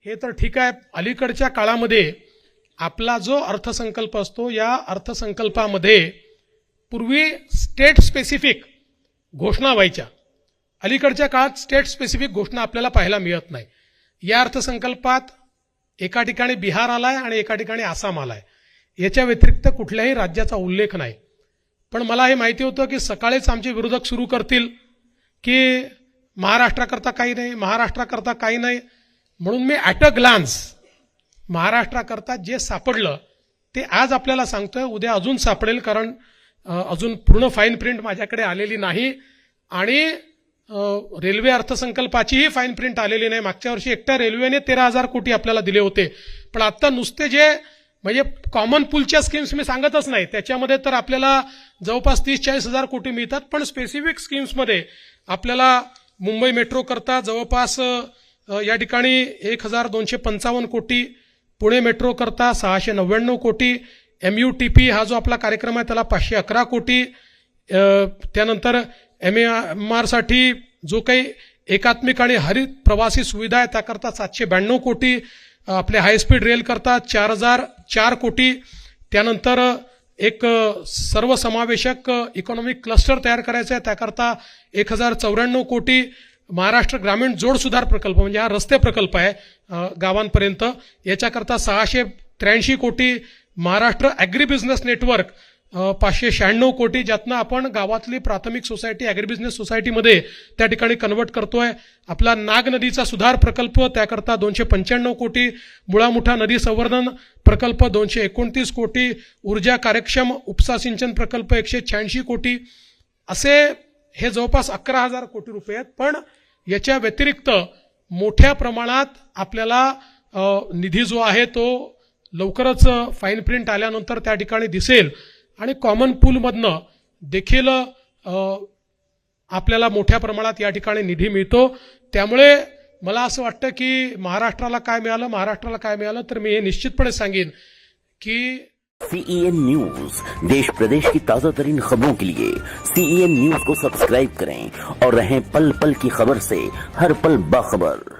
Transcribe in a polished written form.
हे तर ठीक आहे. अलीकडच्या काळामध्ये आपला जो अर्थसंकल्प असतो, या अर्थसंकल्पामध्ये पूर्वी स्टेट स्पेसिफिक घोषणा व्हायच्या. अलीकडच्या काळात स्टेट स्पेसिफिक घोषणा आपल्याला पाहायला मिळत नाही. या अर्थसंकल्पात एका ठिकाणी बिहार आलाय आणि एका ठिकाणी आसाम आलाय. याच्या व्यतिरिक्त कुठल्याही राज्याचा उल्लेख नाही. पण मला हे माहिती होतं की सकाळीच आमचे विरोधक सुरू करतील की महाराष्ट्राकरता काही नाही, महाराष्ट्राकरता काही नाही. म्हणून मी ॲट अ ग्लान्स महाराष्ट्राकरता जे सापडलं ते आज आपल्याला सांगतोय. उद्या अजून सापडेल, कारण अजून पूर्ण फाईन प्रिंट माझ्याकडे आलेली नाही आणि रेल्वे अर्थसंकल्पाचीही फाईन प्रिंट आलेली नाही. मागच्या वर्षी एकट्या रेल्वेने 13,000 कोटी आपल्याला दिले होते. पण आता नुसते जे म्हणजे कॉमन पूलच्या स्कीम्स मी सांगतच नाही, त्याच्यामध्ये तर आपल्याला जवळपास 30-40 कोटी मिळतात. पण स्पेसिफिक स्कीम्समध्ये आपल्याला मुंबई मेट्रो करता जवळपास या ठिकाणी 1,255 कोटी, पुणे मेट्रो करता 699 कोटी, MUTP हा जो आपला कार्यक्रम आहे त्याला 511 कोटी, त्यानंतर MAR साठी जो काही एकात्मिक आणि हरित प्रवासी सुविधा आहे त्याकरता 792 कोटी, आपले हायस्पीड रेल करता 4,004 कोटी, त्यानंतर एक सर्वसमावेशक इकॉनॉमिक क्लस्टर तयार करायचा आहे त्याकरता 1,094 कोटी, महाराष्ट्र ग्रामीण जोड सुधार प्रकल्प म्हणजे हा रस्ते प्रकल्प आहे गावांपर्यंत, याच्याकरता 683 कोटी, महाराष्ट्र ॲग्री बिझनेस नेटवर्क 596 कोटी, ज्यातनं आपण गावातली प्राथमिक सोसायटी ॲग्री बिझनेस सोसायटीमध्ये त्या ठिकाणी कन्वर्ट करतोय. आपला नाग नदीचा सुधार प्रकल्प त्याकरता 295 कोटी, मुळामुठा नदी संवर्धन प्रकल्प 229 कोटी, ऊर्जा कार्यक्षम उपसा सिंचन प्रकल्प 186 कोटी, असे हे जवळपास 11,000 कोटी रुपये आहेत. पण याच्या व्यतिरिक्त मोठ्या प्रमाणात आपल्याला निधी जो आहे तो लवकरच फाईन प्रिंट आल्यानंतर त्या ठिकाणी दिसेल आणि कॉमन पूलमधनं देखील आपल्याला मोठ्या प्रमाणात या ठिकाणी निधी मिळतो. त्यामुळे मला असं वाटतं की महाराष्ट्राला काय मिळालं तर मी हे निश्चितपणे सांगेन की CEN न्यूज देश प्रदेश की ताजा तरीन खबरों के लिए CEN न्यूज को सब्सक्राइब करें और रहें पल पल की खबर से हर पल बाखबर.